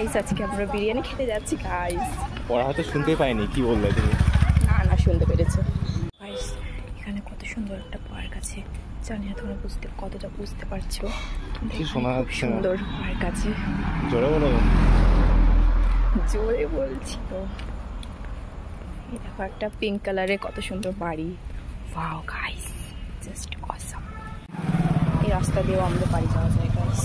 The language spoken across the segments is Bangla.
গাইস আজকে আমরা বিরিয়ানি খেতে যাচ্ছি গাইস। ওরা হয়তো শুনতেই পায়নি কি বললে তুমি। না শুনতে পেরেছে। গাইস এখানে কত সুন্দর একটা পার্ক আছে, জানি না তোমরা কতটা বুঝতে পারছো, কিন্তু খুব সুন্দর পার্ক আছে। জোরে বলো। জোরে বলছি তো। এই দেখো একটা পিঙ্ক কালারের কত সুন্দর বাড়ি। Wow guys just awesome. এই রাস্তা দিয়েও আমাদের বাড়ি যাওয়া যায় গাইস।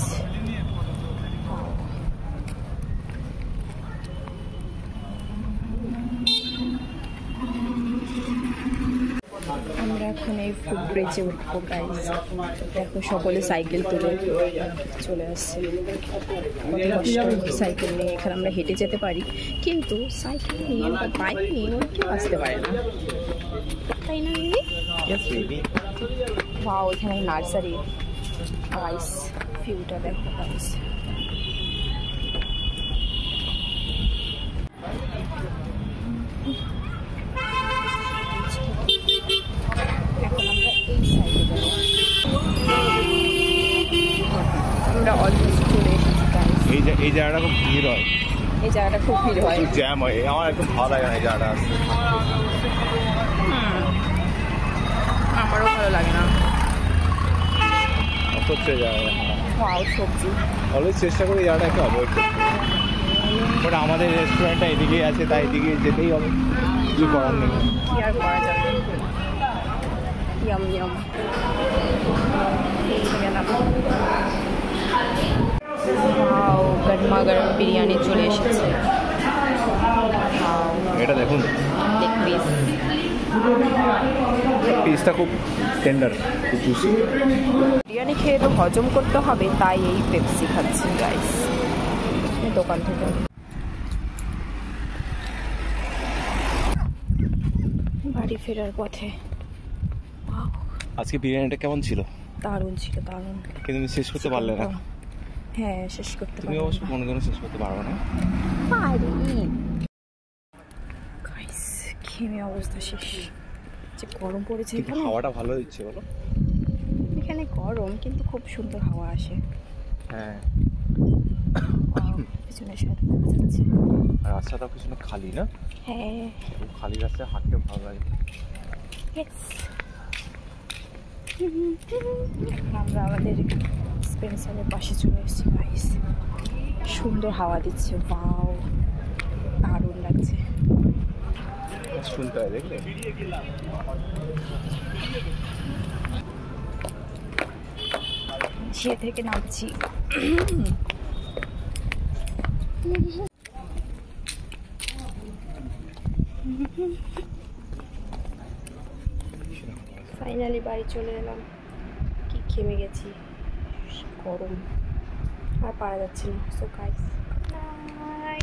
আমরা এখন এই ফুটব্রিজে উঠবো গাইস। দেখো সকলে সাইকেল তুলে চলে আসছে। কত কষ্ট সাইকেল নিয়ে এখানে আমরা হেঁটে যেতে পারি, কিন্তু সাইকেল নিয়ে বা বাইক নিয়ে কেউ আসতে পারে না, তাই না দিদি? ওয়াও এখানে নার্সারি গাইস, ভিউটা দেখো গাইস। আমরা অলমোস্ট চলে এসেছি গাইস। এই জায়গাটা খুব ভিড় হয়, এই জায়গাটা খুব ভিড় হয়, জ্যাম হয়। আমার একদম ভালো লাগে না এই জায়গাটা আসতে। আমারও ভালো লাগে না। সত্যি জায়গা ওয়াও সবজি অলওয়েজ চেষ্টা করি এই জায়গাটা একটু অ্যাভয়েড করতে, বাট আমাদের রেস্টুরেন্টটা এদিকেই আছে তাই এদিকে যেতেই হবে, কিছু করার নেই। কি আর করা যাবে। ইয়াম ইয়াম ওয়াও গরমা গরম বিরিয়ানি চলে এসেছে। এটা দেখুন লেগ পিস, পিসটা খুব টেন্ডার, খুব জুসি। বিরিয়ানি খেয়ে তো হজম করতে হবে, তাই এই পেপসি খাচ্ছি গাইস দোকান থেকে। বাড়ি ফেরার পথে। আজকে বিরিয়ানিটা কেমন ছিল? দারুণ ছিল, দারুণ। কিন্তু তুমি শেষ করতে পারলে না। হ্যাঁ শেষ করতে তুমি অবশ্য কোনো দিনও শেষ করতে পারবে না। গাইস খেয়ে অবস্থা শেষ। যে গরম পড়েছে এখানে। হাওয়াটা ভালো দিচ্ছে বলো। এখানে গরম কিন্তু খুব সুন্দর হাওয়া আসে। হ্যাঁ পিছনে সাথে দেখা যাচ্ছে। আর রাস্তাটাও পিছনে খালি না? হ্যাঁ খালি রাস্তায় হাঁটতে ভালো লাগে। আমরা আমাদের স্পেন্সারের পাশে চলে এসেছি গাইস। সুন্দর হাওয়া দিচ্ছে, ওয়াও দারুণ লাগছে। শুনতে হয় দেখলে। সে থেকে নামছি। ফাইনালি বাড়ি চলে এলাম। কি ঘেমে গেছি, গরম আর পারা যাচ্ছে না। So guys bye.